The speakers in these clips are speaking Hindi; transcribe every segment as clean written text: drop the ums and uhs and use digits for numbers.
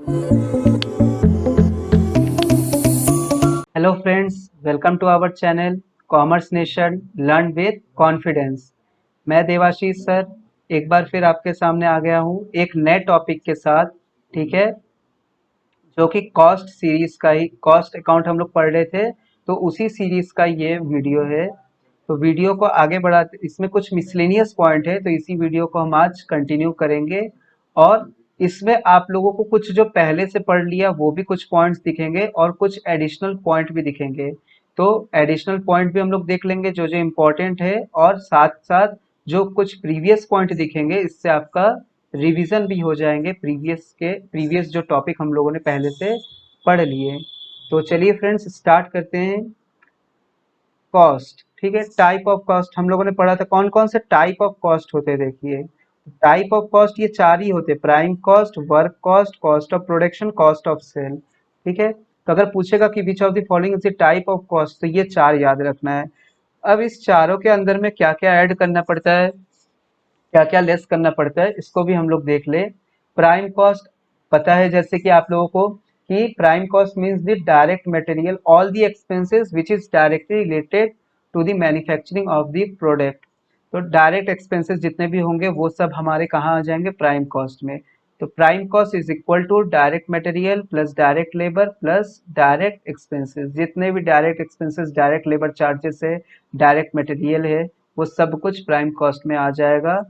Hello friends, welcome to our channel Commerce Nation learn with confidence. मैं देवाशीष सर एक बार फिर आपके सामने आ गया हूँ एक नए टॉपिक के साथ। ठीक है, जो कि कॉस्ट सीरीज का ही कॉस्ट अकाउंट हम लोग पढ़ रहे थे, तो उसी सीरीज का ये वीडियो है। तो वीडियो को आगे बढ़ाते, इसमें कुछ मिसलेनियस पॉइंट है, तो इसी वीडियो को हम आज कंटिन्यू करेंगे। और इसमें आप लोगों को कुछ जो पहले से पढ़ लिया वो भी कुछ पॉइंट्स दिखेंगे और कुछ एडिशनल पॉइंट भी दिखेंगे। तो एडिशनल पॉइंट भी हम लोग देख लेंगे जो जो इम्पोर्टेंट है, और साथ साथ जो कुछ प्रीवियस पॉइंट दिखेंगे, इससे आपका रिवीजन भी हो जाएंगे प्रीवियस जो टॉपिक हम लोगों ने पहले से पढ़ लिए। तो चलिए फ्रेंड्स, स्टार्ट करते हैं। कॉस्ट, ठीक है, टाइप ऑफ कॉस्ट हम लोगों ने पढ़ा था। कौन कौन से टाइप ऑफ कॉस्ट होते हैं, देखिए। टाइप ऑफ कॉस्ट ये चार ही होते हैं: prime cost, work cost, cost of production, cost of sale. ठीक है, तो अगर पूछेगा कि which of the following is the type of cost, तो ये चार याद रखना है। अब इस चारों के अंदर में क्या क्या ऐड करना पड़ता है, क्या क्या लेस करना पड़ता है, इसको भी हम लोग देख ले। प्राइम कॉस्ट पता है जैसे कि आप लोगों को, कि prime cost means the direct material all the expenses which is directly related to the manufacturing of the product. तो डायरेक्ट एक्सपेंसेस जितने भी होंगे वो सब हमारे कहाँ आ जाएंगे, प्राइम कॉस्ट में। तो prime cost is equal to direct material plus direct labour plus direct expenses. जितने भी direct expenses, direct labour charges है, डायरेक्ट मटेरियल है, वो सब कुछ प्राइम कॉस्ट में आ जाएगा।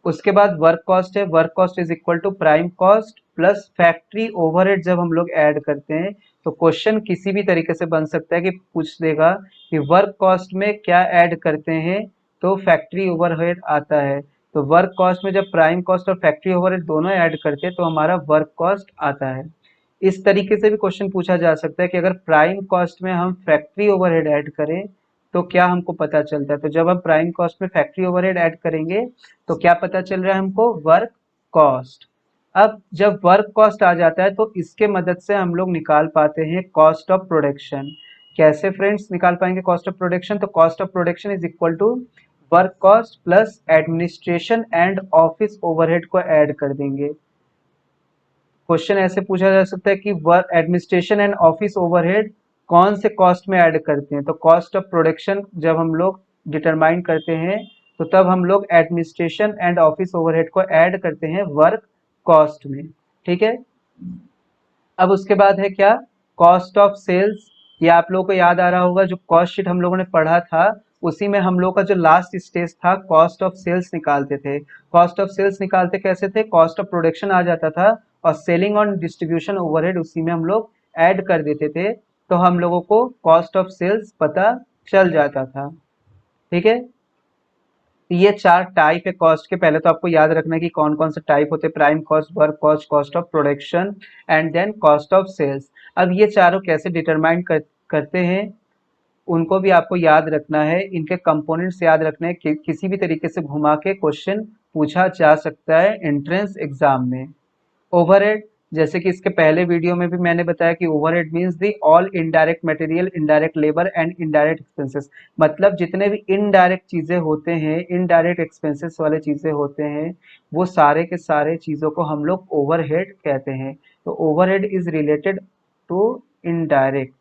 उसके बाद वर्क कॉस्ट है। Work cost is equal to prime cost plus factory overhead. जब हम लोग ऐड करते हैं तो क्वेश्चन किसी भी तरीके से बन सकता है कि पूछ देगा कि वर्क कॉस्ट में क्या ऐड करते हैं, तो फैक्ट्री ओवरहेड आता है। तो वर्क कॉस्ट में जब प्राइम कॉस्ट और फैक्ट्री ओवरहेड दोनों ऐड करते हैं तो हमारा वर्क कॉस्ट आता है। इस तरीके से भी क्वेश्चन पूछा जा सकता है कि अगर प्राइम कॉस्ट में हम फैक्ट्री ओवरहेड ऐड करें तो क्या हमको पता चलता है। तो जब हम प्राइम कॉस्ट में फैक्ट्री ओवरहेड ऐड करेंगे तो क्या पता चल रहा है हमको, वर्क कॉस्ट। अब जब वर्क कॉस्ट आ जाता है तो इसके मदद से हम लोग निकाल पाते हैं कॉस्ट ऑफ प्रोडक्शन। कैसे फ्रेंड्स निकाल पाएंगे कॉस्ट ऑफ प्रोडक्शन, तो cost of production is equal to work cost plus administration and office overhead को ऐड कर देंगे। क्वेश्चन ऐसे पूछा जा सकता है कि work administration and office overhead कौन से कॉस्ट में ऐड करते हैं, तो कॉस्ट ऑफ प्रोडक्शन जब हम लोग डिटरमाइन करते हैं तो तब हम लोग एडमिनिस्ट्रेशन एंड ऑफिस ओवरहेड को ऐड करते हैं वर्क कॉस्ट में। ठीक है, अब उसके बाद है क्या, कॉस्ट ऑफ सेल्स। ये आप लोगों को याद आ रहा होगा, जो कॉस्ट शीट हम लोगों ने पढ़ा था उसी में हम लोग का जो लास्ट स्टेज था कॉस्ट ऑफ सेल्स निकालते थे। कॉस्ट ऑफ सेल्स निकालते कैसे थे, कॉस्ट ऑफ प्रोडक्शन आ जाता था और सेलिंग ऑन डिस्ट्रीब्यूशन ओवरहेड उसी में हम लोग ऐड कर देते थे, तो हम लोगों को कॉस्ट ऑफ सेल्स पता चल जाता था। ठीक है, तो ये चार टाइप है कॉस्ट के। पहले तो आपको याद रखना है कि कौन कौन से टाइप होते हैं: prime cost, work cost, cost of production and then cost of sales. अब ये चारों कैसे डिटरमाइन करते हैं उनको भी आपको याद रखना है, इनके कंपोनेंट्स याद रखने हैं। किसी भी तरीके से घुमा के क्वेश्चन पूछा जा सकता है एंट्रेंस एग्जाम में। ओवरहेड, जैसे कि इसके पहले वीडियो में भी मैंने बताया कि overhead means the all indirect material, indirect labour and indirect expenses. मतलब जितने भी इनडायरेक्ट चीजें होते हैं, इनडायरेक्ट एक्सपेंसेस वाले चीजें होते हैं, वो सारे के सारे चीजों को हम लोग ओवरहेड कहते हैं। तो overhead is related to indirect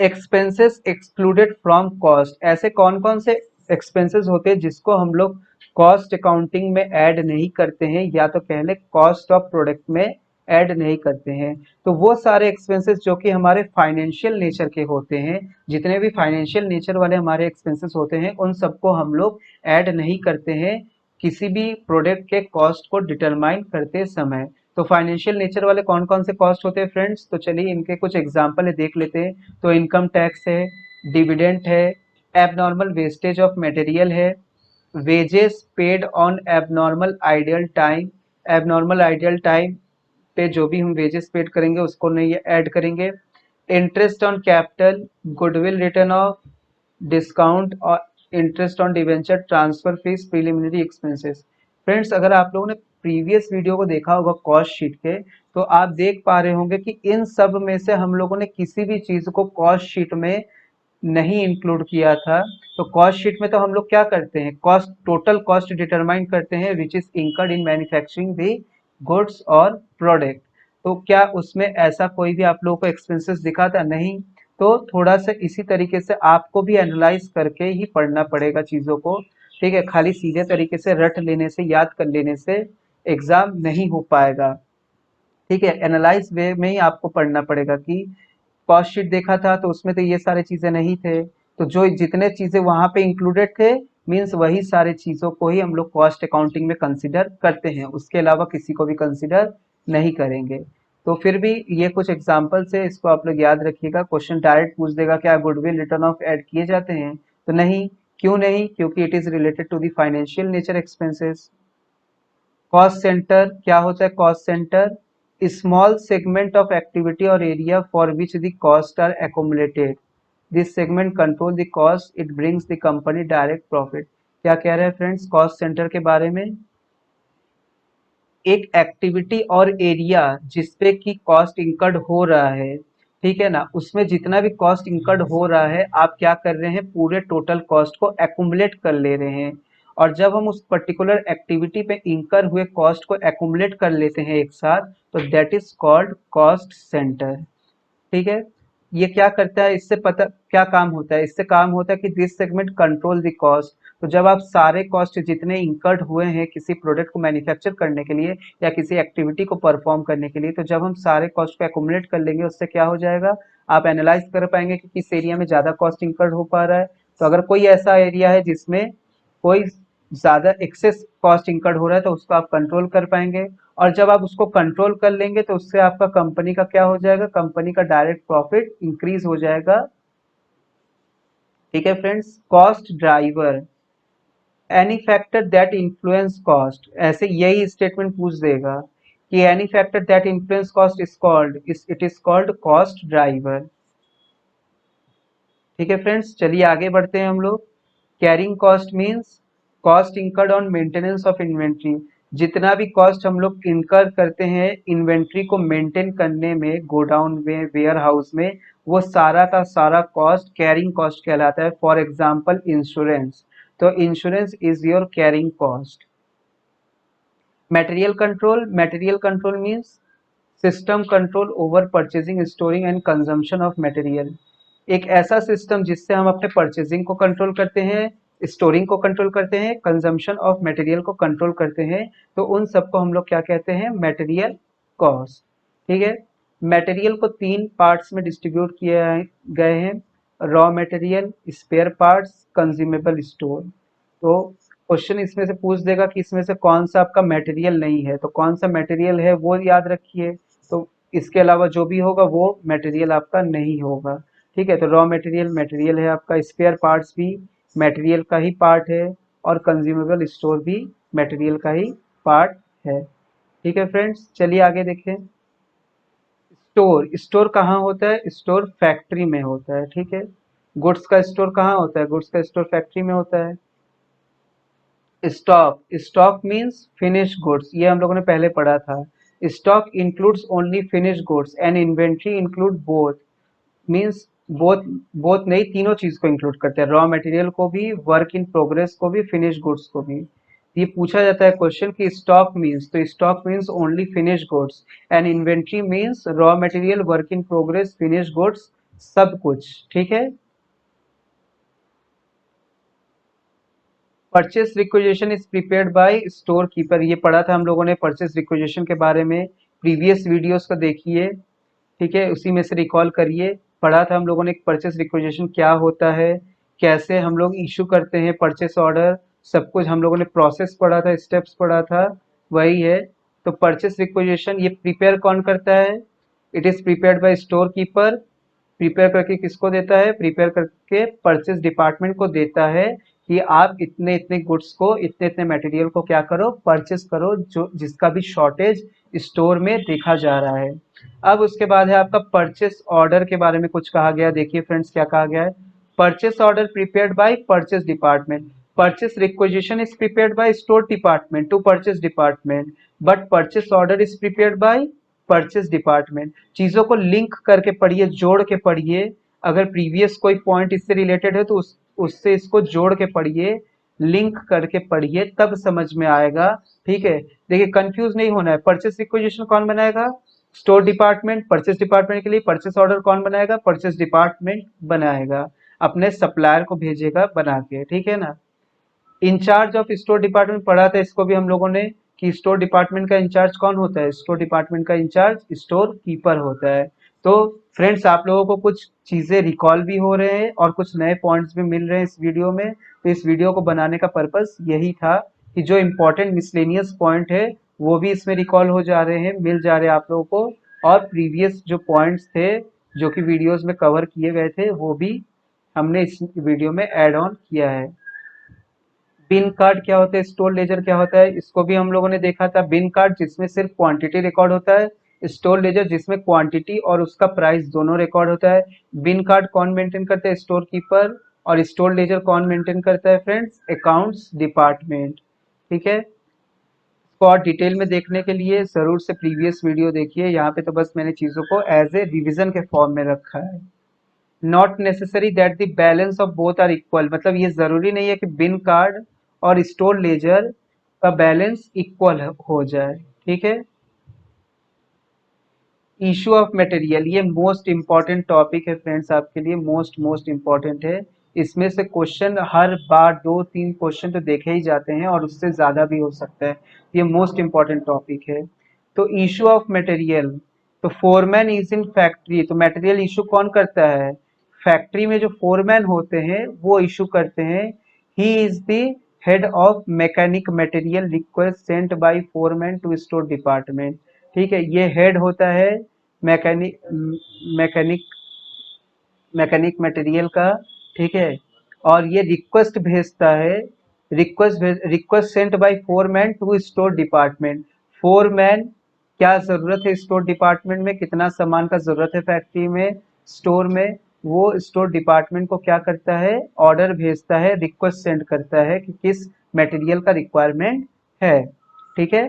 expenses excluded from cost. ऐसे कौन कौन से एक्सपेंसेस होते हैं जिसको हम लोग कॉस्ट अकाउंटिंग में ऐड नहीं करते हैं, या तो कह लें कॉस्ट ऑफ प्रोडक्ट में ऐड नहीं करते हैं। तो वो सारे एक्सपेंसेस जो कि हमारे फाइनेंशियल नेचर के होते हैं, जितने भी फाइनेंशियल नेचर वाले हमारे एक्सपेंसेस होते हैं उन सबको हम लोग ऐड नहीं करते हैं किसी भी प्रोडक्ट के कॉस्ट को डिटरमाइन करते समय। तो फाइनेंशियल नेचर वाले कौन कौन से कॉस्ट होते हैं फ्रेंड्स, तो चलिए इनके कुछ एग्जाम्पल है देख लेते हैं। तो इनकम टैक्स है, डिविडेंट है, एबनॉर्मल वेस्टेज ऑफ मटेरियल है, wages paid on abnormal ideal time. Abnormal ideal time पे जो भी हम वेजेस पेड करेंगे उसको नहीं ऐड करेंगे। Interest on capital, goodwill written off, discount और interest on debenture, transfer fees, preliminary expenses. Friends अगर आप लोगों ने प्रीवियस वीडियो को देखा होगा कॉस्ट शीट के, तो आप देख पा रहे होंगे कि इन सब में से हम लोगों ने किसी भी चीज को कॉस्ट शीट में नहीं इंक्लूड किया था। तो कॉस्ट शीट में तो हम लोग क्या करते हैं, कॉस्ट, टोटल कॉस्ट डिटरमाइन करते हैं which is incurred in manufacturing the goods और प्रोडक्ट। तो क्या उसमें ऐसा कोई भी आप लोगों को एक्सपेंसेस दिखा था? नहीं। तो थोड़ा सा इसी तरीके से आपको भी एनालाइज करके ही पढ़ना पड़ेगा चीज़ों को, ठीक है? खाली सीधे तरीके से रट लेने से, याद कर लेने से एग्जाम नहीं हो पाएगा, ठीक है? एनालाइज वे में ही आपको पढ़ना पड़ेगा कि कॉस्ट शीट देखा था तो उसमें तो ये सारे चीजें नहीं थे, तो जो जितने चीजें वहां पे इंक्लूडेड थे मीन्स वही सारे चीजों को ही हम लोग कॉस्ट अकाउंटिंग में कंसिडर करते हैं, उसके अलावा किसी को भी कंसिडर नहीं करेंगे। तो फिर भी ये कुछ एग्जाम्पल्स है, इसको आप लोग याद रखिएगा। क्वेश्चन डायरेक्ट पूछ देगा क्या गुडविल रिटर्न ऑफ ऐड किए जाते हैं? तो नहीं। क्यों नहीं? क्योंकि it is related to the financial nature expenses. Cost centre क्या होता है? Cost centre small segment of activity और area for which the cost are accumulated. This segment control the cost, it brings the company direct profit. क्या कह रहे हैं फ्रेंड्स कॉस्ट सेंटर के बारे में? एक एक्टिविटी और एरिया जिसपे की कॉस्ट इंकर्ड हो रहा है, ठीक है ना, उसमें जितना भी कॉस्ट इंकर्ड हो रहा है आप क्या कर रहे हैं, पूरे टोटल कॉस्ट को एक्यूमुलेट कर ले रहे हैं। और जब हम उस पर्टिकुलर एक्टिविटी पे इंकर हुए कॉस्ट को एक्यूमुलेट कर लेते हैं एक साथ, तो that is called cost centre, ठीक है? ये क्या करता है, इससे पता क्या काम होता है? इससे काम होता है कि this segment control the cost. तो जब आप सारे कॉस्ट जितने इंकर्ड हुए हैं किसी प्रोडक्ट को मैन्युफैक्चर करने के लिए या किसी एक्टिविटी को परफॉर्म करने के लिए, तो जब हम सारे कॉस्ट को एक्यूमुलेट कर लेंगे उससे क्या हो जाएगा, आप एनालाइज कर पाएंगे कि किस एरिया में ज्यादा कॉस्ट इंकर्ड हो पा रहा है। तो अगर कोई ऐसा एरिया है जिसमें कोई ज्यादा एक्सेस कॉस्ट इंकर्ड हो रहा है तो उसको आप कंट्रोल कर पाएंगे। और जब आप उसको कंट्रोल कर लेंगे तो उससे आपका कंपनी का क्या हो जाएगा, कंपनी का डायरेक्ट प्रॉफिट इंक्रीज हो जाएगा, ठीक है friends? Cost driver any factor that influence cost, ऐसे यही स्टेटमेंट पूछ देगा कि any factor that influence cost is called, it is called cost driver, ठीक है फ्रेंड्स? चलिए आगे बढ़ते हैं हम लोग। Carrying cost means cost incurred on maintenance of inventory. जितना भी कॉस्ट हम लोग इनकर करते हैं इन्वेंट्री को मेंटेन करने में, गोडाउन में, वेयर हाउस में, वो सारा का सारा कॉस्ट कैरिंग कॉस्ट कहलाता है। फॉर एग्जाम्पल इंश्योरेंस, तो insurance is your carrying cost. Material control means system control over purchasing, storing and consumption of material. एक ऐसा सिस्टम जिससे हम अपने परचेजिंग को कंट्रोल करते हैं, स्टोरिंग को कंट्रोल करते हैं, कंजम्पशन ऑफ मटेरियल को कंट्रोल करते हैं, तो उन सबको हम लोग क्या कहते हैं, मटेरियल कॉस्ट, ठीक है? मटेरियल को तीन पार्ट्स में डिस्ट्रीब्यूट किए गए हैं, raw material, spare parts, consumable store. तो क्वेश्चन इसमें से पूछ देगा कि इसमें से कौन सा आपका मटेरियल नहीं है, तो कौन सा मटेरियल है वो याद रखिए। तो इसके अलावा जो भी होगा वो मटेरियल आपका नहीं होगा, ठीक है? तो रॉ मटेरियल मटेरियल है आपका, स्पेयर पार्ट्स भी मटेरियल का ही पार्ट है, और कंज्यूमेबल स्टोर भी मटेरियल का ही पार्ट है, ठीक है फ्रेंड्स? चलिए आगे देखें। स्टोर, स्टोर कहाँ होता है? स्टोर फैक्ट्री में होता है, ठीक है? गुड्स का स्टोर कहाँ होता है? गुड्स का स्टोर फैक्ट्री में होता है। Stock, stock means finish goods, ये हम लोगों ने पहले पढ़ा था। Stock includes only finish goods and inventory include both, means both, both नहीं तीनों चीज को इंक्लूड करते हैं, रॉ मटेरियल को भी, वर्क इन प्रोग्रेस को भी, फिनिश गुड्स को भी। ये पूछा जाता है क्वेश्चन कि स्टॉक मीन्स, तो stock means only finish goods and inventory means raw material, work in progress, finish goods, सब कुछ, ठीक है? Purchase requisition is prepared by store keeper, ये पढ़ा था हम लोगों ने परचेस रिक्वेजिशन के बारे में, प्रीवियस वीडियोस को देखिए, ठीक है? उसी में से रिकॉल करिए, पढ़ा था हम लोगों ने परचेस रिक्वेजिशन क्या होता है, कैसे हम लोग इशू करते हैं परचेस ऑर्डर, सब कुछ हम लोगों ने प्रोसेस पढ़ा था, स्टेप्स पढ़ा था, वही है। तो परचेस रिक्वेजिशन ये प्रिपेयर कौन करता है? It is prepared by store keeper. Prepare करके किसको देता है? प्रिपेयर करके परचेस डिपार्टमेंट को देता है कि आप इतने इतने गुड्स को, इतने इतने मटेरियल को क्या करो, परचेस करो, जो जिसका भी शॉर्टेज स्टोर में देखा जा रहा है। अब उसके बाद है आपका परचेस ऑर्डर के बारे में कुछ कहा गया है। देखिए फ्रेंड्स क्या कहा गया है, purchase order prepared by purchase department, purchase requisition is prepared by store department to purchase department, but purchase order is prepared by purchase department. चीजों को लिंक करके पढ़िए, जोड़ के पढ़िए, अगर प्रीवियस कोई पॉइंट इससे रिलेटेड है तो उससे इसको जोड़ के पढ़िए, लिंक करके पढ़िए, तब समझ में आएगा। ठीक है, देखिए कंफ्यूज नहीं होना है। परचेस रिक्विजिशन कौन बनाएगा? Store department. परचेस डिपार्टमेंट के लिए परचेस ऑर्डर कौन बनाएगा? परचेस डिपार्टमेंट बनाएगा, अपने सप्लायर को भेजेगा बना के। ठीक है ना। इंचार्ज ऑफ स्टोर डिपार्टमेंट पढ़ा था इसको भी हम लोगों ने, कि स्टोर डिपार्टमेंट का इंचार्ज कौन होता है? स्टोर डिपार्टमेंट का इंचार्ज स्टोर कीपर होता है। तो फ्रेंड्स, आप लोगों को कुछ चीजें रिकॉल भी हो रहे हैं और कुछ नए पॉइंट्स भी मिल रहे हैं इस वीडियो में। तो इस वीडियो को बनाने का पर्पस यही था कि जो इम्पोर्टेंट मिसलेनियस पॉइंट है वो भी इसमें रिकॉल हो जा रहे हैं, मिल जा रहे हैं आप लोगों को, और प्रीवियस जो पॉइंट्स थे जो कि वीडियोस में कवर किए गए थे वो भी हमने इस वीडियो में ऐड ऑन किया है। बिन कार्ड क्या होता है? स्टोर लेजर क्या होता है? इसको भी हम लोगों ने देखा था। बिन कार्ड जिसमें सिर्फ क्वांटिटी रिकॉर्ड होता है, स्टोर लेजर जिसमें क्वांटिटी और उसका प्राइस दोनों रिकॉर्ड होता है। बिन कार्ड कौन मेंटेन करता है? Store keeper. और स्टोर लेजर कौन मेंटेन करता है फ्रेंड्स? Accounts department. ठीक है, इसको और डिटेल में देखने के लिए जरूर से प्रीवियस वीडियो देखिए। यहाँ पे तो बस मैंने चीजों को एज ए रिविजन के फॉर्म में रखा है। Not necessary that the balance of both are equal, मतलब ये जरूरी नहीं है कि बिन कार्ड और स्टोर लेजर का बैलेंस इक्वल हो जाए। ठीक है। इशू ऑफ मटेरियल, ये मोस्ट इंपॉर्टेंट टॉपिक है फ्रेंड्स, आपके लिए मोस्ट मोस्ट इंपॉर्टेंट है। इसमें से क्वेश्चन हर बार 2-3 क्वेश्चन तो देखे ही जाते हैं और उससे ज्यादा भी हो सकता है। ये मोस्ट इंपॉर्टेंट टॉपिक है। तो इशू ऑफ मटेरियल, तो फोरमैन इज इन फैक्ट्री, तो मटेरियल इशू कौन करता है? फैक्ट्री में जो फोरमैन होते हैं वो इशू करते हैं। He is the head of mechanic material request sent by foreman to store department. ठीक है, ये हेड होता है मैकेनिक मैकेनिक मैकेनिक मटेरियल का। ठीक है, और ये रिक्वेस्ट भेजता है, request sent by foreman to store department. Foreman, क्या जरूरत है स्टोर डिपार्टमेंट में, कितना सामान का जरूरत है फैक्ट्री में, स्टोर में, वो स्टोर डिपार्टमेंट को क्या करता है? ऑर्डर भेजता है, रिक्वेस्ट सेंड करता है कि किस मटेरियल का रिक्वायरमेंट है। ठीक है।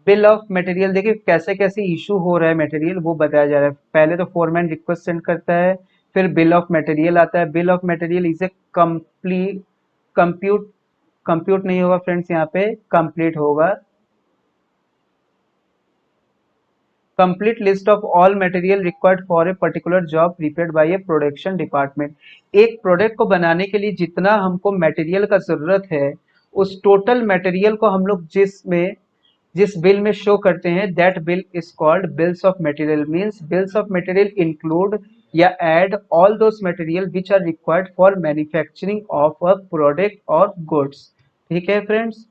बिल ऑफ मटेरियल, देखिए कैसे कैसे इशू हो रहा है मटेरियल वो बताया जा रहा है। पहले तो फोरमैन रिक्वेस्ट सेंड करता है, फिर बिल ऑफ मटेरियल आता है। Bill of material is a complete compute compute नहीं होगा फ्रेंड्स, यहाँ पे कंप्लीट होगा। Complete list of all material required for a particular job prepared by A production department. एक प्रोडक्ट को बनाने के लिए जितना हमको मटेरियल का जरूरत है, उस टोटल मटेरियल को हम लोग जिस बिल में शो करते हैं, that bill is called bills of material. Means bills of material include या add all those material which are required for manufacturing of a product और गुड्स। ठीक है फ्रेंड्स।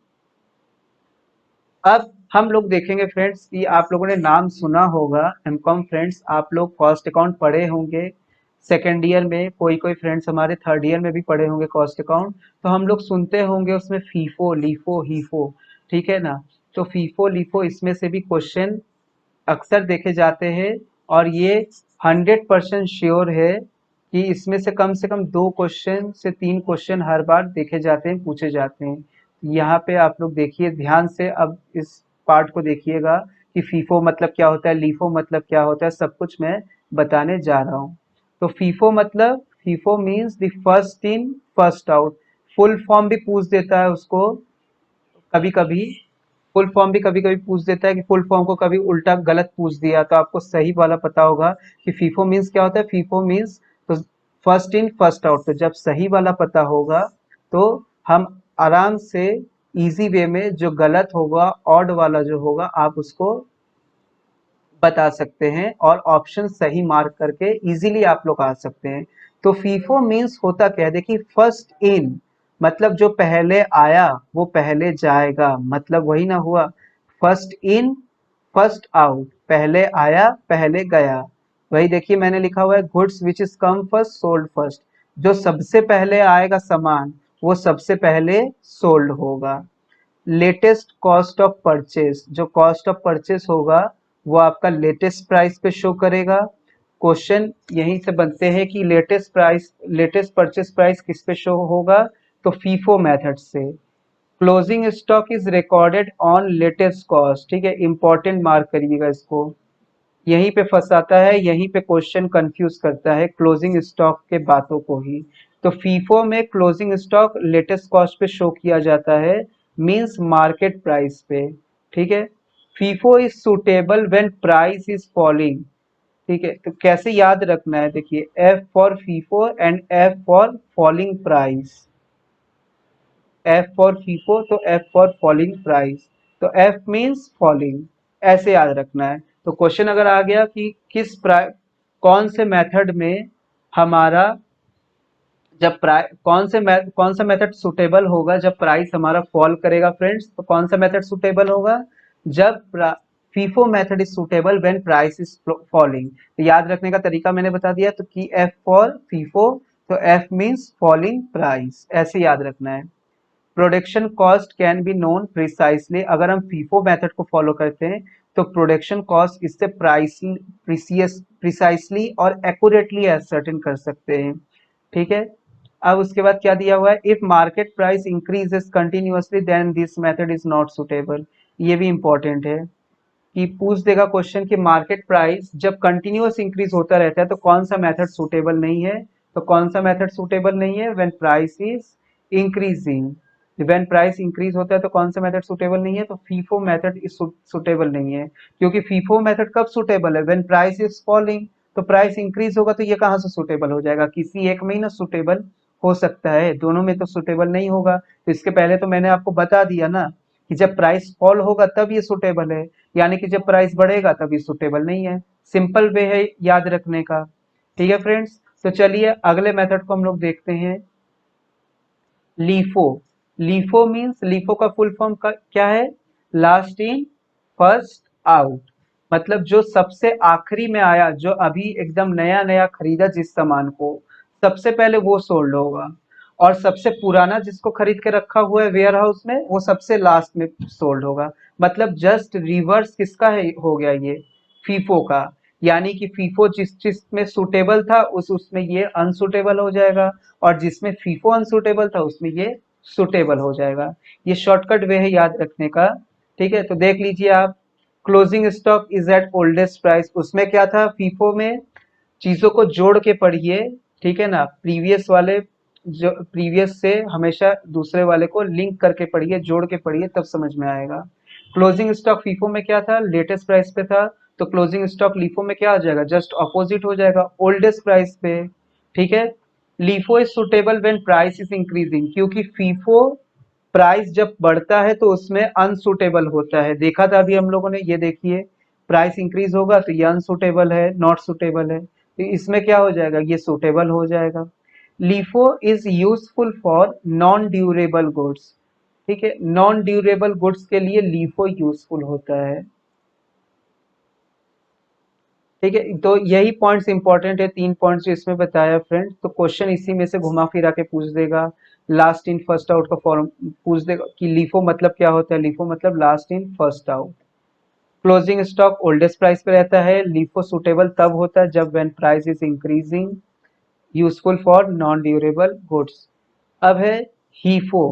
अब हम लोग देखेंगे फ्रेंड्स कि आप लोगों ने नाम सुना होगा एमकॉम फ्रेंड्स, आप लोग कॉस्ट अकाउंट पढ़े होंगे सेकेंड ईयर में, कोई कोई फ्रेंड्स हमारे थर्ड ईयर में भी पढ़े होंगे कॉस्ट अकाउंट। तो हम लोग सुनते होंगे उसमें फीफो लीफो हीफो। ठीक है ना। तो फीफो लीफो इसमें से भी क्वेश्चन अक्सर देखे जाते हैं, और ये 100% श्योर है कि इसमें से कम 2 क्वेश्चन से 3 क्वेश्चन हर बार देखे जाते हैं, पूछे जाते हैं। यहाँ पे आप लोग देखिए ध्यान से, अब इस पार्ट को देखिएगा कि फीफो मतलब क्या होता है, लीफो मतलब क्या होता है, सब कुछ मैं बताने जा रहा हूँ। तो फीफो मतलब, FIFO means the first in first out. Full form भी पूछ देता है उसको कभी कभी, फुल फॉर्म भी कभी कभी पूछ देता है कि फुल फॉर्म को कभी उल्टा गलत पूछ दिया तो आपको सही वाला पता होगा कि फीफो मीन्स क्या होता है। फीफो मीन्स तो फर्स्ट इन फर्स्ट आउट। तो जब सही वाला पता होगा तो हम आराम से इजी वे में जो गलत होगा, ऑड वाला जो होगा, आप उसको बता सकते हैं और ऑप्शन सही मार्क करके इजीली आप लोग आ सकते हैं। तो फीफो मीन्स होता क्या है, देखिए फर्स्ट इन मतलब जो पहले आया वो पहले जाएगा, मतलब वही ना हुआ, फर्स्ट इन फर्स्ट आउट, पहले आया पहले गया। वही देखिए मैंने लिखा हुआ है goods which is come first sold first, जो सबसे पहले आएगा सामान वो सबसे पहले सोल्ड होगा। लेटेस्ट कॉस्ट ऑफ परचेज, जो कॉस्ट ऑफ परचेज होगा वो आपका लेटेस्ट प्राइस पे शो करेगा। क्वेश्चन यहीं से बनते हैं कि लेटेस्ट परचेज प्राइस किस पे शो होगा, तो फीफो मेथड से। Closing stock is recorded on latest cost. ठीक है, इंपॉर्टेंट मार्क करिएगा इसको, यहीं पे फंसाता है, यहीं पे क्वेश्चन कंफ्यूज करता है क्लोजिंग स्टॉक के बातों को ही। तो फीफो में क्लोजिंग स्टॉक लेटेस्ट कॉस्ट पे शो किया जाता है, मींस मार्केट प्राइस पे। ठीक है, FIFO is suitable when price is falling. ठीक है, तो कैसे याद रखना है, देखिए F for FIFO and F for falling price. F for FIFO तो एफ फॉर फॉलिंग प्राइस, तो एफ मींस फॉलिंग, ऐसे याद रखना है। तो क्वेश्चन अगर आ गया कि कौन से मेथड में हमारा जब प्राइस कौन सा मेथड सुटेबल होगा जब प्राइस हमारा फॉल करेगा फ्रेंड्स, तो कौन सा मेथड सुटेबल होगा, जब FIFO method is suitable when price is falling. तो याद रखने का तरीका मैंने बता दिया, तो कि एफ फॉर फीफो, तो एफ मींस फॉलिंग प्राइस, ऐसे याद रखना है। Production cost can be known precisely, अगर हम फीफो मेथड को फॉलो करते हैं तो प्रोडक्शन कॉस्ट इससे प्रिसाइसली और एक्यूरेटली एसर्टेन कर सकते हैं। ठीक है, अब उसके बाद क्या दिया हुआ है, if market price increases continuously then this method is not suitable. ये भी इंपॉर्टेंट है कि पूछ देगा क्वेश्चन कि मार्केट प्राइस जब कंटिन्यूअस इंक्रीज होता रहता है तो कौन सा मेथड सुटेबल नहीं है, तो कौन सा मेथड सुटेबल नहीं है, when price is increasing. When price increase होता है तो कौन सा मेथड सुटेबल नहीं है, तो फीफो मेथड इज सुटेबल नहीं है, क्योंकि फीफो मेथड कब सुटेबल है, व्हेन प्राइस इज फॉलिंग। तो प्राइस इंक्रीज होगा तो ये कहाँ से सुटेबल हो जाएगा, किसी एक में ही ना सुटेबल हो सकता है, दोनों में तो सुटेबल नहीं होगा। तो इसके पहले तो मैंने आपको बता दिया ना कि जब प्राइस फॉल होगा तब ये सुटेबल है, यानी कि जब प्राइस बढ़ेगा तब ये सुटेबल नहीं है। सिंपल वे है याद रखने का। ठीक है फ्रेंड्स, तो चलिए अगले मेथड को हम लोग देखते हैं, लीफो। लीफो मींस, लीफो का फुल फॉर्म का क्या है, लास्ट इन फर्स्ट आउट। मतलब जो सबसे आखिरी में आया, जो अभी एकदम नया नया खरीदा जिस सामान को, सबसे पहले वो सोल्ड होगा, और सबसे पुराना जिसको खरीद के रखा हुआ है वेयर हाउस में, वो सबसे लास्ट में सोल्ड होगा। मतलब जस्ट रिवर्स किसका है हो गया ये, फीफो का। यानी कि फीफो जिस चीज में सुटेबल था उसमें ये अनसुटेबल हो जाएगा, और जिसमें फीफो अनसुटेबल था उसमें ये सुटेबल हो जाएगा। ये शॉर्टकट वे है याद रखने का। ठीक है, तो देख लीजिए आप, closing stock is at oldest price, उसमें क्या था, फीफो में चीजों को जोड़ के पढ़िए। ठीक है ना, प्रीवियस वाले, जो प्रीवियस से हमेशा दूसरे वाले को लिंक करके पढ़िए, जोड़ के पढ़िए, तब समझ में आएगा। क्लोजिंग स्टॉक फीफो में क्या था, लेटेस्ट प्राइस पे था, तो क्लोजिंग स्टॉक लीफो में क्या आ जाएगा, जस्ट अपोजिट हो जाएगा, ओल्डेस्ट प्राइस पे। ठीक है, LIFO is suitable when price is increasing, क्योंकि फीफो प्राइस जब बढ़ता है तो उसमें अनसुटेबल होता है, देखा था अभी हम लोगों ने, ये देखिए प्राइस इंक्रीज होगा तो ये अनसुटेबल है, नॉट सुटेबल है, तो इसमें क्या हो जाएगा, ये सुटेबल हो जाएगा। LIFO is useful for non durable goods. ठीक है, नॉन ड्यूरेबल गुड्स के लिए लीफो यूजफुल होता है। ठीक है, तो यही पॉइंट्स इंपॉर्टेंट है, तीन पॉइंट्स जो इसमें बताया फ्रेंड्स, तो क्वेश्चन इसी में से घुमा फिरा के पूछ देगा, लास्ट इन फर्स्ट आउट का फॉर्म पूछ देगा कि लीफो मतलब क्या होता है, लीफो मतलब last in first out. Closing stock oldest price पे रहता है, लीफो सुटेबल तब होता है जब when price is increasing, useful for non durable goods. अब है HIFO.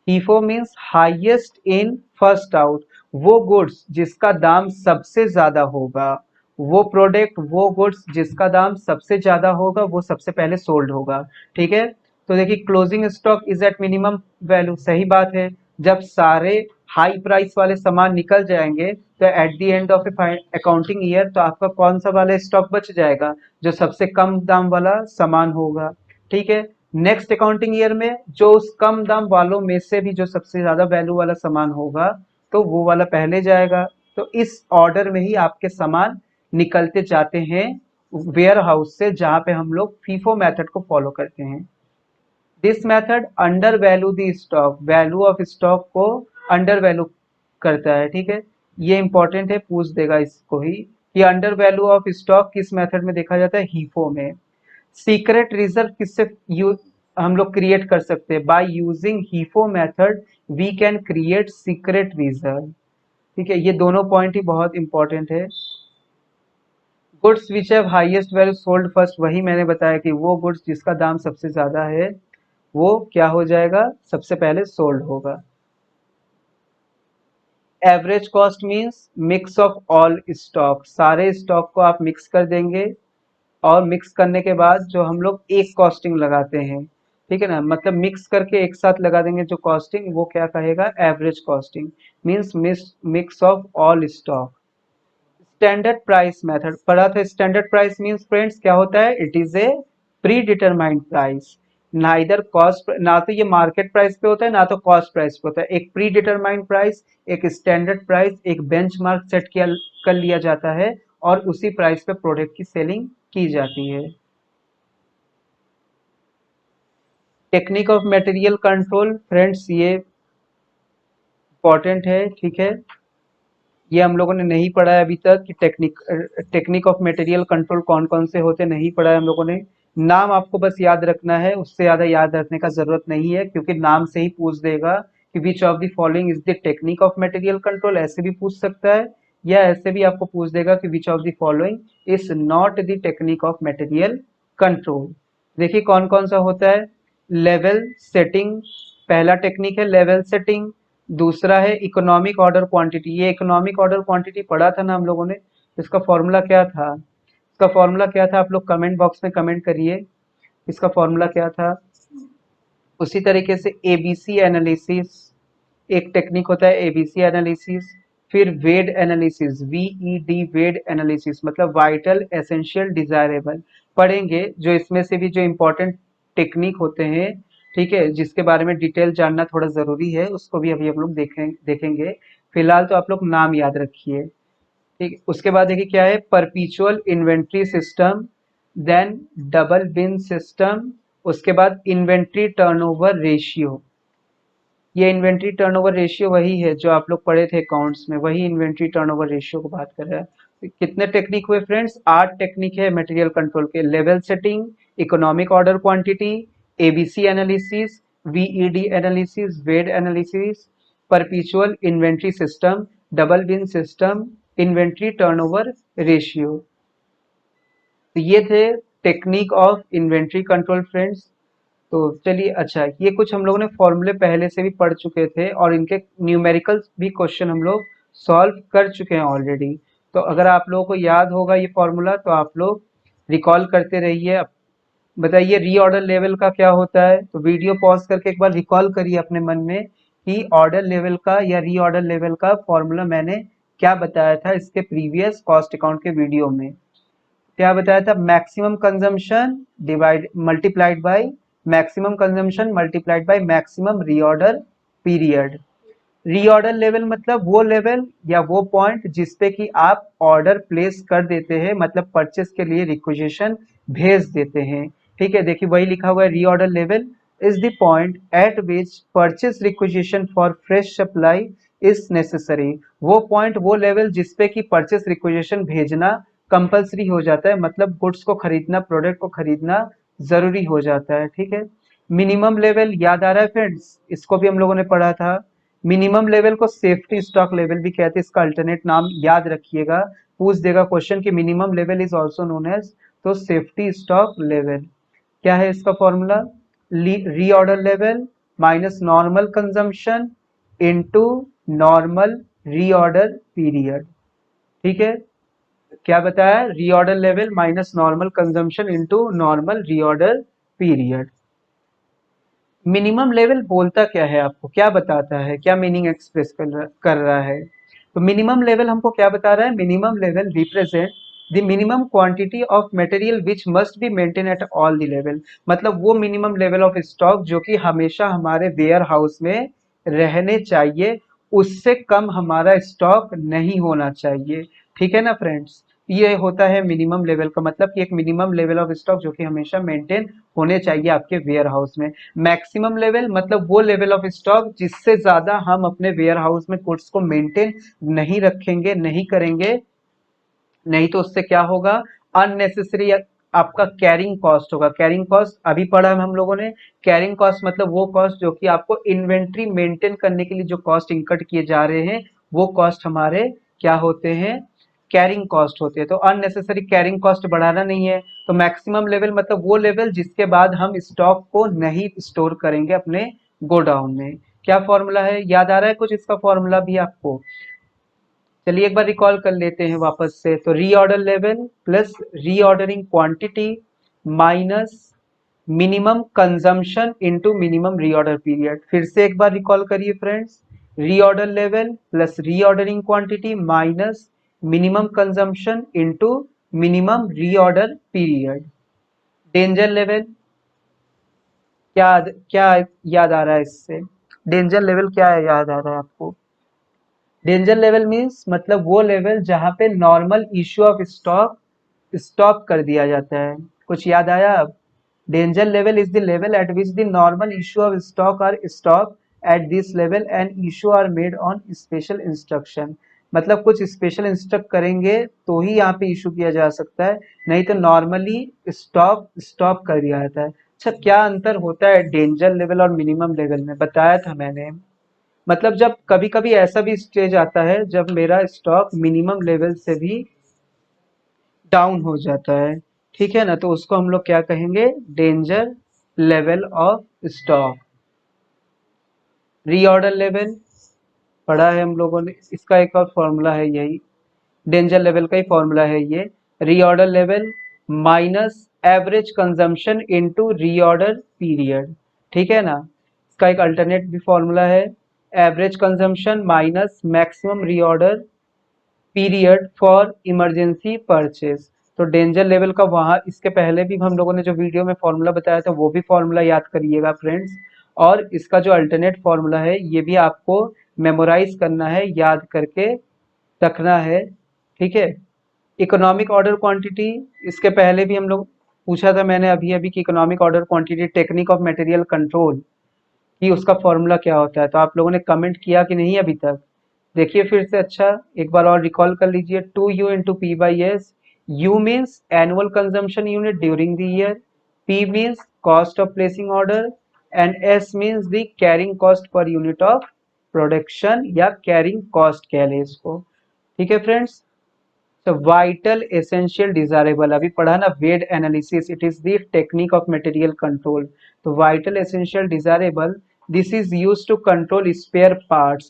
HIFO means highest in first out, वो गुड्स जिसका दाम सबसे ज्यादा होगा, वो प्रोडक्ट, वो गुड्स जिसका दाम सबसे ज्यादा होगा वो सबसे पहले सोल्ड होगा। ठीक है, तो देखिए closing stock is at minimum value, सही बात है, जब सारे हाई प्राइस वाले सामान निकल जाएंगे तो at the end of accounting year तो आपका कौन सा वाला स्टॉक बच जाएगा, जो सबसे कम दाम वाला सामान होगा। ठीक है, नेक्स्ट अकाउंटिंग ईयर में जो उस कम दाम वालों में से भी जो सबसे ज्यादा वैल्यू वाला सामान होगा तो वो वाला पहले जाएगा। तो इस ऑर्डर में ही आपके सामान निकलते जाते हैं वेयर हाउस से, जहां पे हम लोग फीफो मेथड को फॉलो करते हैं। This method under value the stock, value of stock को अंडर वैल्यू करता है। ठीक है, ये इंपॉर्टेंट है, पूछ देगा इसको ही कि अंडर वैल्यू ऑफ स्टॉक किस मेथड में देखा जाता है, हीफो में। सीक्रेट रिजर्व किससे यूज हम लोग क्रिएट कर सकते हैं, by using HIFO method we can create secret reserve. ठीक है, ये दोनों पॉइंट ही बहुत इंपॉर्टेंट है। Goods which have highest value sold first, वही मैंने बताया कि वो गुड्स जिसका दाम सबसे ज्यादा है वो क्या हो जाएगा, सबसे पहले सोल्ड होगा। Average cost means mix of all stock, सारे स्टॉक को आप मिक्स कर देंगे और मिक्स करने के बाद जो हम लोग एक कॉस्टिंग लगाते हैं, ठीक है ना, मतलब मिक्स करके एक साथ लगा देंगे जो कॉस्टिंग, वो क्या कहेगा, average costing, means mix of all stock. Standard price method पढ़ा था। स्टैंडर्ड प्राइस मींस फ्रेंड्स क्या होता है, it is a pre determined price, ना इधर कॉस्ट, ना तो ये मार्केट प्राइस पे होता है ना तो कॉस्ट प्राइस पे होता है। एक प्री डिटरमाइंड प्राइस, एक स्टैंडर्ड प्राइस, एक बेंचमार्क सेट किया कर लिया जाता है और उसी प्राइस पे प्रोडक्ट की सेलिंग की जाती है। Technique of material control friends ये इंपॉर्टेंट है, ठीक है। ये हम लोगों ने नहीं पढ़ा है अभी तक कि टेक्निक ऑफ मटेरियल कंट्रोल कौन कौन से होते, नहीं पढ़ा है हम लोगों ने। नाम आपको बस याद रखना है, उससे ज्यादा याद रखने का जरूरत नहीं है, क्योंकि नाम से ही पूछ देगा कि which of the following is the technique of material control, ऐसे भी पूछ सकता है, या ऐसे भी आपको पूछ देगा कि which of the following is not the technique of material control. देखिए कौन कौन सा होता है। लेवल सेटिंग पहला टेक्निक है, लेवल सेटिंग। दूसरा है इकोनॉमिक ऑर्डर क्वांटिटी। ये इकोनॉमिक ऑर्डर क्वांटिटी पढ़ा था ना हम लोगों ने, इसका फॉर्मूला क्या था, इसका फॉर्मूला क्या था, आप लोग कमेंट बॉक्स में कमेंट करिए, इसका फॉर्मूला क्या था। उसी तरीके से एबीसी एनालिसिस, एक टेक्निक होता है एबीसी एनालिसिस। फिर वेड एनालिसिस, वीईडी वेड एनालिसिस मतलब वाइटल एसेंशियल डिजायरेबल पढ़ेंगे, जो इसमें से भी जो इम्पोर्टेंट टेक्निक होते हैं, ठीक है, जिसके बारे में डिटेल जानना थोड़ा जरूरी है, उसको भी अभी हम लोग देखेंगे। फिलहाल तो आप लोग नाम याद रखिए, ठीक। उसके बाद देखिए क्या है, perpetual inventory system, then double bin system, उसके बाद इन्वेंट्री टर्नओवर रेशियो। ये इन्वेंट्री टर्नओवर रेशियो वही है जो आप लोग पढ़े थे अकाउंट्स में, वही इन्वेंट्री टर्नओवर रेशियो को बात कर रहा है। तो कितने टेक्निक हुए फ्रेंड्स, 8 टेक्निक है मटेरियल कंट्रोल के। Level setting, economic order quantity, ABC analysis, VED analysis, VED analysis, perpetual inventory system, double bin system, inventory turnover ratio. तो ये थे technique of inventory control friends. तो चलिए, अच्छा ये कुछ हम लोगों ने फॉर्मूले पहले से भी पढ़ चुके थे और इनके न्यूमेरिकल भी क्वेश्चन हम लोग सॉल्व कर चुके हैं ऑलरेडी। तो अगर आप लोगों को याद होगा ये फॉर्मूला तो आप लोग रिकॉल करते रहिए। बताइए रीऑर्डर लेवल का क्या होता है, तो वीडियो पॉज करके एक बार रिकॉल करिए अपने मन में कि ऑर्डर लेवल का या रीऑर्डर लेवल का फॉर्मूला मैंने क्या बताया था इसके प्रीवियस कॉस्ट अकाउंट के वीडियो में। क्या बताया था, maximum consumption divide multiplied by maximum consumption multiplied by maximum reorder period. Reorder level मतलब वो लेवल या वो पॉइंट जिसपे कि आप ऑर्डर प्लेस कर देते हैं, मतलब परचेस के लिए रिक्वेजिशन भेज देते हैं, ठीक है। देखिए वही लिखा हुआ है, reorder level is the point eight which purchase requisition for fresh supply is necessary. वो पॉइंट, वो लेवल जिसपे कि परचेस रिक्वेजिशन भेजना कंपलसरी हो जाता है, मतलब गुड्स को खरीदना, प्रोडक्ट को खरीदना जरूरी हो जाता है, ठीक है। मिनिमम लेवल याद आ रहा है फ्रेंड्स, इसको भी हम लोगों ने पढ़ा था। मिनिमम लेवल को सेफ्टी स्टॉक लेवल भी कहते हैं, इसका अल्टरनेट नाम याद रखिएगा, पूछ देगा क्वेश्चन कि minimum level is also known as, तो सेफ्टी स्टॉक लेवल। क्या है इसका formula, reorder level minus normal consumption into normal reorder period, ठीक है। क्या बताया, reorder level minus normal consumption into normal reorder period. Minimum level बोलता क्या है, आपको क्या बताता है, क्या मीनिंग एक्सप्रेस कर रहा है। तो मिनिमम लेवल हमको क्या बता रहा है, minimum level represent the minimum quantity of material which must be maintain at all the level. मतलब वो मिनिमम लेवल ऑफ स्टॉक जो कि हमेशा हमारे वेयर हाउस में रहने चाहिए, उससे कम हमारा स्टॉक नहीं होना चाहिए, ठीक है ना फ्रेंड्स। ये होता है मिनिमम लेवल का मतलब कि एक मिनिमम लेवल ऑफ स्टॉक जो कि हमेशा मेंटेन होने चाहिए आपके वेयर हाउस में। मैक्सिमम लेवल मतलब वो लेवल ऑफ स्टॉक जिससे ज्यादा हम अपने वेयर हाउस में गुड्स को मेंटेन नहीं रखेंगे, नहीं करेंगे, नहीं तो उससे क्या होगा, अननेसेसरी आपका कैरिंग कॉस्ट होगा। कैरिंग कॉस्ट अभी पढ़ा है हम लोगों ने, कैरिंग कॉस्ट मतलब वो कॉस्ट जो कि आपको इन्वेंट्री मेंटेन करने के लिए जो कॉस्ट इंकट किए जा रहे हैं, वो कॉस्ट हमारे क्या होते हैं, कैरिंग कॉस्ट होते हैं। तो अननेसेसरी कैरिंग कॉस्ट बढ़ाना नहीं है। तो मैक्सिमम लेवल मतलब वो लेवल जिसके बाद हम स्टॉक को नहीं स्टोर करेंगे अपने गोडाउन में। क्या फॉर्मूला है, याद आ रहा है कुछ इसका फॉर्मूला भी आपको, चलिए एक बार रिकॉल कर लेते हैं वापस से। तो reorder level plus reordering quantity minus minimum consumption into minimum reorder period. फिर से एक बार रिकॉल करिए friends. Reorder level plus reordering quantity minus minimum consumption into minimum reorder period. Danger level क्या क्या याद आ रहा है इससे? डेंजर लेवल क्या है, याद आ रहा है आपको? डेंजर लेवल मीन्स मतलब वो लेवल जहां पे normal issue of stock stop कर दिया जाता है। कुछ याद आया अब? Danger level is the level at which the normal issue of stock are stop at this level and issue are made on special instruction. मतलब कुछ स्पेशल इंस्ट्रक्ट करेंगे तो ही यहाँ पे इशू किया जा सकता है, नहीं तो नॉर्मली स्टॉप स्टॉप कर दिया जाता है। अच्छा, क्या अंतर होता है डेंजर लेवल और मिनिमम लेवल में? बताया था मैंने। मतलब जब कभी कभी ऐसा भी स्टेज आता है जब मेरा स्टॉक मिनिमम लेवल से भी डाउन हो जाता है, ठीक है ना, तो उसको हम लोग क्या कहेंगे? Danger level of stock. Reorder level पढ़ा है हम लोगों ने, इसका एक और फॉर्मूला है यही, डेंजर लेवल का ही फॉर्मूला है ये। Reorder level minus average consumption into reorder period, ठीक है ना। इसका एक अल्टरनेट भी फॉर्मूला है, average consumption minus maximum reorder period for emergency purchase. तो डेंजर लेवल का वहाँ इसके पहले भी हम लोगों ने जो वीडियो में फॉर्मूला बताया था वो भी फॉर्मूला याद करिएगा फ्रेंड्स। और इसका जो अल्टरनेट फॉर्मूला है ये भी आपको मेमोराइज करना है, याद करके रखना है, ठीक है। इकोनॉमिक ऑर्डर क्वांटिटी, इसके पहले भी हम लोग पूछा था मैंने अभी अभी कि economic order quantity technique of material control कि उसका फॉर्मूला क्या होता है। तो आप लोगों ने कमेंट किया कि नहीं अभी तक? देखिए फिर से, अच्छा एक बार और रिकॉल कर लीजिए। 2U into P by S. You means annual consumption unit during the year, P means cost of placing order and S means the carrying cost per unit of production या कैरिंग कॉस्ट कह लें इसको, ठीक है फ्रेंड्स। तो वाइटल एसेंशियल डिजायरेबल अभी पढ़ा ना, VED analysis, it is the technique of material control. तो vital essential desirable, this is use to control spare parts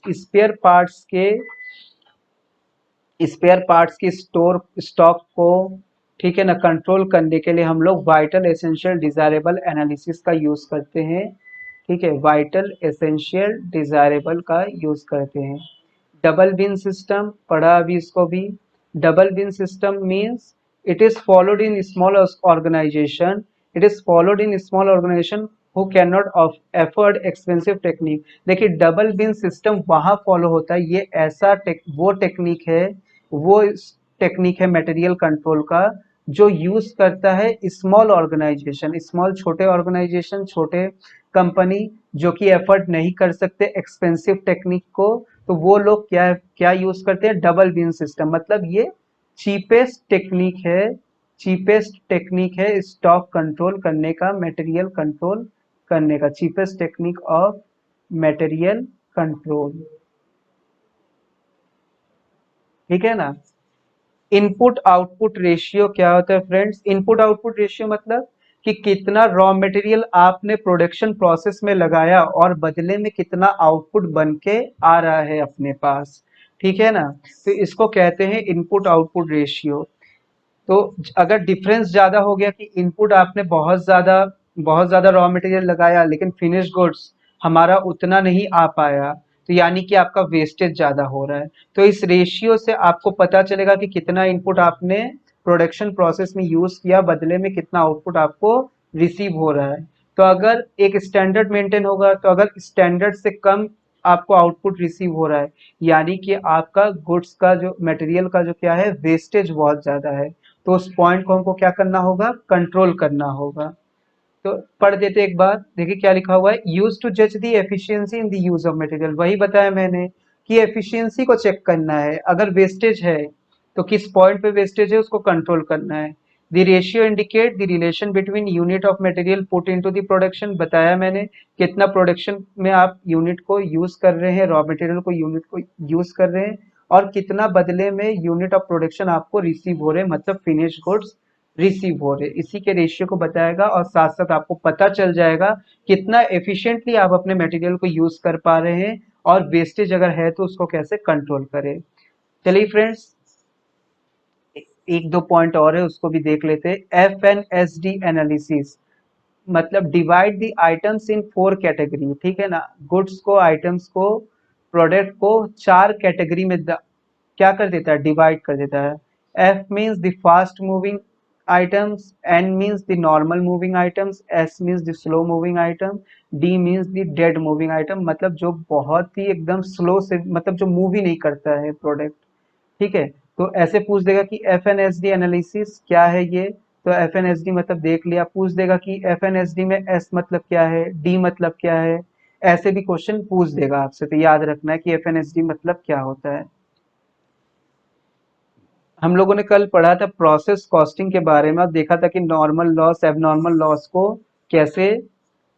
की स्टॉक को, ठीक है ना, कंट्रोल करने के लिए हम लोग वाइटल एसेंशियल डिजायरेबल एनालिसिस का यूज करते हैं, ठीक है। वाइटल एसेंशियल डिजायरेबल का यूज करते हैं। डबल बिन सिस्टम पढ़ा अभी इसको भी। Double bin system means it is followed in small organisation, it is followed in small organisation who can not afford expensive technique. देखिए डबल बिन सिस्टम वहां फॉलो होता है, ये ऐसा वो टेक्निक है, वो टेक्निक है मटेरियल कंट्रोल का जो यूज करता है स्मॉल ऑर्गेनाइजेशन, स्मॉल छोटे ऑर्गेनाइजेशन, छोटे कंपनी जो कि एफर्ट नहीं कर सकते एक्सपेंसिव टेक्निक को, तो वो लोग क्या क्या यूज करते हैं? Double bin system. मतलब ये चीपेस्ट टेक्निक है, चीपेस्ट टेक्निक है स्टॉक कंट्रोल करने का, मटेरियल कंट्रोल करने का, cheapest technique of material control, ठीक है ना। इनपुट आउटपुट रेशियो क्या होता है फ्रेंड्स? इनपुट आउटपुट रेशियो मतलब कि कितना रॉ मटेरियल आपने प्रोडक्शन प्रोसेस में लगाया और बदले में कितना आउटपुट बन के आ रहा है अपने पास, ठीक है ना। तो इसको कहते हैं इनपुट आउटपुट रेशियो। तो अगर डिफरेंस ज्यादा हो गया कि इनपुट आपने बहुत ज्यादा रॉ मटेरियल लगाया लेकिन फिनिश गुड्स हमारा उतना नहीं आ पाया, तो यानी कि आपका वेस्टेज ज्यादा हो रहा है। तो इस रेशियो से आपको पता चलेगा कि कितना इनपुट आपने प्रोडक्शन प्रोसेस में यूज किया, बदले में कितना आउटपुट आपको रिसीव हो रहा है। तो अगर एक स्टैंडर्ड मेंटेन होगा, तो अगर स्टैंडर्ड से कम आपको आउटपुट रिसीव हो रहा है, यानी कि आपका गुड्स का जो मटेरियल का जो क्या है, वेस्टेज बहुत ज्यादा है। तो उस पॉइंट को हमको क्या करना होगा? कंट्रोल करना होगा। तो पढ़ देते एक बार, देखिए क्या लिखा हुआ है। यूज टू जज the efficiency in the use of material, वही बताया मैंने कि एफिशिएंसी को चेक करना है। अगर वेस्टेज है तो किस पॉइंट पे वेस्टेज है उसको कंट्रोल करना है। The ratio indicate the relation between unit of material put into the production, बताया मैंने कितना प्रोडक्शन में आप यूनिट को यूज कर रहे हैं, रॉ मटेरियल को यूनिट को यूज कर रहे हैं, और कितना बदले में यूनिट ऑफ प्रोडक्शन आपको रिसीव हो रहे हैं, मतलब फिनिश गुड्स रिसीव हो रहे, इसी के रेशियो को बताएगा। और साथ साथ आपको पता चल जाएगा कितना एफिशिएंटली आप अपने मटेरियल को यूज कर पा रहे हैं, और वेस्टेज अगर है तो उसको कैसे कंट्रोल करें। चलिए फ्रेंड्स, एक दो पॉइंट और है उसको भी देख लेते हैं। FNSD एनालिसिस मतलब divide the items in 4 category, ठीक है ना। गुड्स को, आइटम्स को, प्रोडक्ट को 4 कैटेगरी में क्या कर देता है, डिवाइड कर देता है। F means the fast moving items, N means the normal moving items, S means the slow moving item, D means the dead moving item, मतलब जो बहुत ही एकदम स्लो से, मतलब जो मूव ही नहीं करता है प्रोडक्ट, ठीक है। तो ऐसे पूछ देगा कि FNSD एनालिसिस क्या है ये, तो FNSD मतलब देख लिया। पूछ देगा कि FNSD में S मतलब क्या है, D मतलब क्या है, ऐसे भी क्वेश्चन पूछ देगा आपसे, तो याद रखना है कि FNSD मतलब क्या होता है। हम लोगों ने कल पढ़ा था प्रोसेस कॉस्टिंग के बारे में, और देखा था कि नॉर्मल लॉस, एबनॉर्मल लॉस को कैसे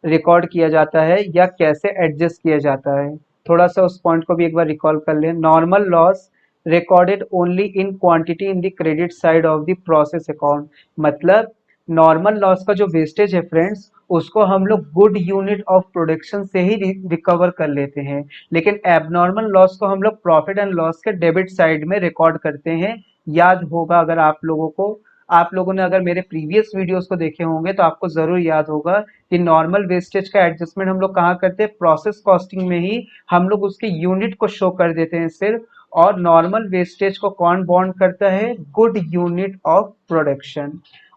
रिकॉर्ड किया जाता है या कैसे एडजस्ट किया जाता है। थोड़ा सा उस पॉइंट को भी एक बार रिकॉल कर लें। Normal loss recorded only in quantity in the credit side of the process account, मतलब नॉर्मल लॉस का जो वेस्टेज है फ्रेंड्स, उसको हम लोग गुड यूनिट ऑफ प्रोडक्शन से ही रिकवर कर लेते हैं, लेकिन एबनॉर्मल लॉस को हम लोग प्रॉफिट एंड लॉस के डेबिट साइड में रिकॉर्ड करते हैं। याद होगा अगर आप लोगों को, आप लोगों ने अगर मेरे प्रीवियस वीडियोस को देखे होंगे तो आपको जरूर याद होगा कि नॉर्मल वेस्टेज का एडजस्टमेंट हम लोग कहाँ करते हैं, प्रोसेस कॉस्टिंग में ही हम लोग उसके यूनिट को शो कर देते हैं सिर्फ। और नॉर्मल वेस्टेज को कौन बॉन्ड करता है, गुड यूनिट ऑफ प्रोडक्शन।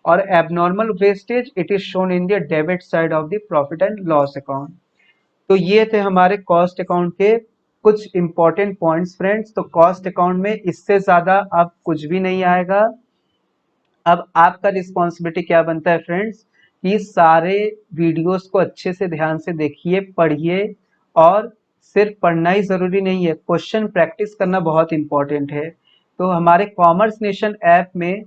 और abnormal wastage it is shown in the debit side of the profit and loss account. तो ये थे हमारे कॉस्ट अकाउंट के कुछ इंपॉर्टेंट पॉइंट्स फ्रेंड्स। तो कॉस्ट अकाउंट में इससे ज्यादा अब कुछ भी नहीं आएगा। अब आपका रिस्पॉन्सिबिलिटी क्या बनता है फ्रेंड्स, कि सारे वीडियोस को अच्छे से ध्यान से देखिए, पढ़िए, और सिर्फ पढ़ना ही जरूरी नहीं है, क्वेश्चन प्रैक्टिस करना बहुत इंपॉर्टेंट है। तो हमारे कॉमर्स नेशन ऐप में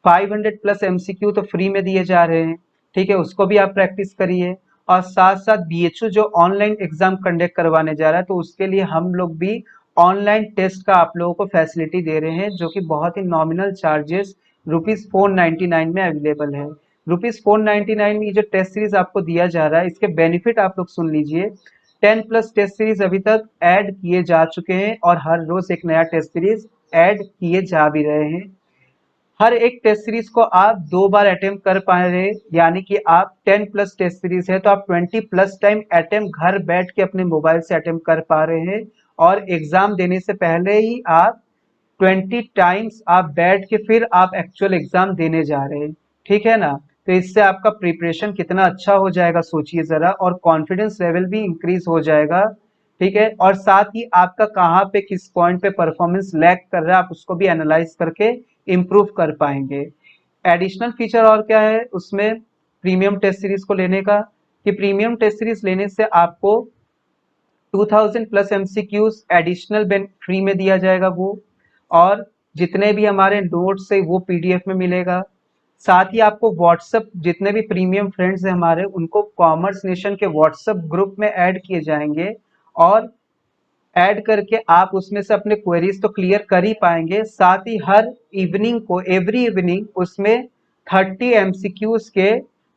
500 प्लस एमसीक्यू तो फ्री में दिए जा रहे हैं, ठीक है, उसको भी आप प्रैक्टिस करिए। और साथ साथ BHU जो ऑनलाइन एग्जाम कंडक्ट करवाने जा रहा है, तो उसके लिए हम लोग भी ऑनलाइन टेस्ट का आप लोगों को फैसिलिटी दे रहे हैं, जो कि बहुत ही नॉमिनल चार्जेस ₹499 में अवेलेबल है। ₹499 में ये जो टेस्ट सीरीज आपको दिया जा रहा है, इसके बेनिफिट आप लोग सुन लीजिए। 10 प्लस टेस्ट सीरीज अभी तक ऐड किए जा चुके हैं, और हर रोज एक नया टेस्ट सीरीज ऐड किए जा भी रहे हैं। हर एक टेस्ट सीरीज को आप 2 बार अटेम्प्ट कर पा रहे हैं, यानी कि आप 10 प्लस टेस्ट सीरीज है तो आप 20 प्लस टाइम अटेम्प्ट घर बैठ के अपने मोबाइल से अटेम्प्ट कर पा रहे हैं। और एग्जाम देने से पहले ही आप 20 टाइम्स आप बैठ के फिर आप एक्चुअल एग्जाम देने जा रहे हैं, ठीक है ना। तो इससे आपका प्रिपरेशन कितना अच्छा हो जाएगा सोचिए जरा, और कॉन्फिडेंस लेवल भी इंक्रीज हो जाएगा, ठीक है। और साथ ही आपका कहाँ पे किस पॉइंट पे परफॉर्मेंस लैग कर रहा है, आप उसको भी एनालाइज करके इम्प्रूव कर पाएंगे। एडिशनल फीचर और क्या है उसमें प्रीमियम टेस्ट सीरीज को लेने का, कि प्रीमियम टेस्ट सीरीज लेने से आपको 2000 प्लस एमसीक्यूज एडिशनल फ्री में दिया जाएगा वो, और जितने भी हमारे नोट्स है वो PDF में मिलेगा। साथ ही आपको व्हाट्सएप, जितने भी प्रीमियम फ्रेंड्स हैं हमारे, उनको कॉमर्स नेशन के व्हाट्सएप ग्रुप में ऐड किए जाएंगे, और ऐड करके आप उसमें से अपने क्वेरीज तो क्लियर कर ही पाएंगे। साथ ही हर इवनिंग को, एवरी इवनिंग उसमें 30 MCQs के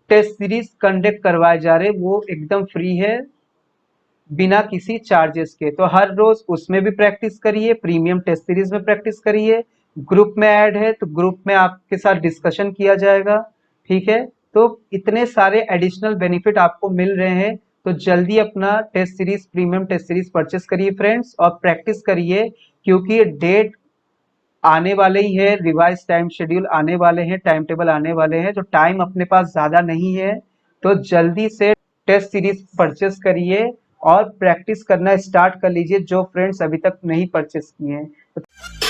टेस्ट सीरीज कंडक्ट करवाए जा रहे, वो एकदम फ्री है, बिना किसी चार्जेस के। तो हर रोज उसमें भी प्रैक्टिस करिए, प्रीमियम टेस्ट सीरीज में प्रैक्टिस करिए। ग्रुप में ऐड है तो ग्रुप में आपके साथ डिस्कशन किया जाएगा, ठीक है। तो इतने सारे एडिशनल बेनिफिट आपको मिल रहे हैं, तो जल्दी अपना test series, premium test series purchase करिए फ्रेंड्स, और प्रैक्टिस करिए, क्योंकि डेट आने वाले ही है, रिवाइज टाइम शेड्यूल आने वाले हैं, टाइम टेबल आने वाले हैं, तो टाइम अपने पास ज्यादा नहीं है। तो जल्दी से टेस्ट सीरीज परचेस करिए और प्रैक्टिस करना स्टार्ट कर लीजिए, जो फ्रेंड्स अभी तक नहीं परचेस किए हैं।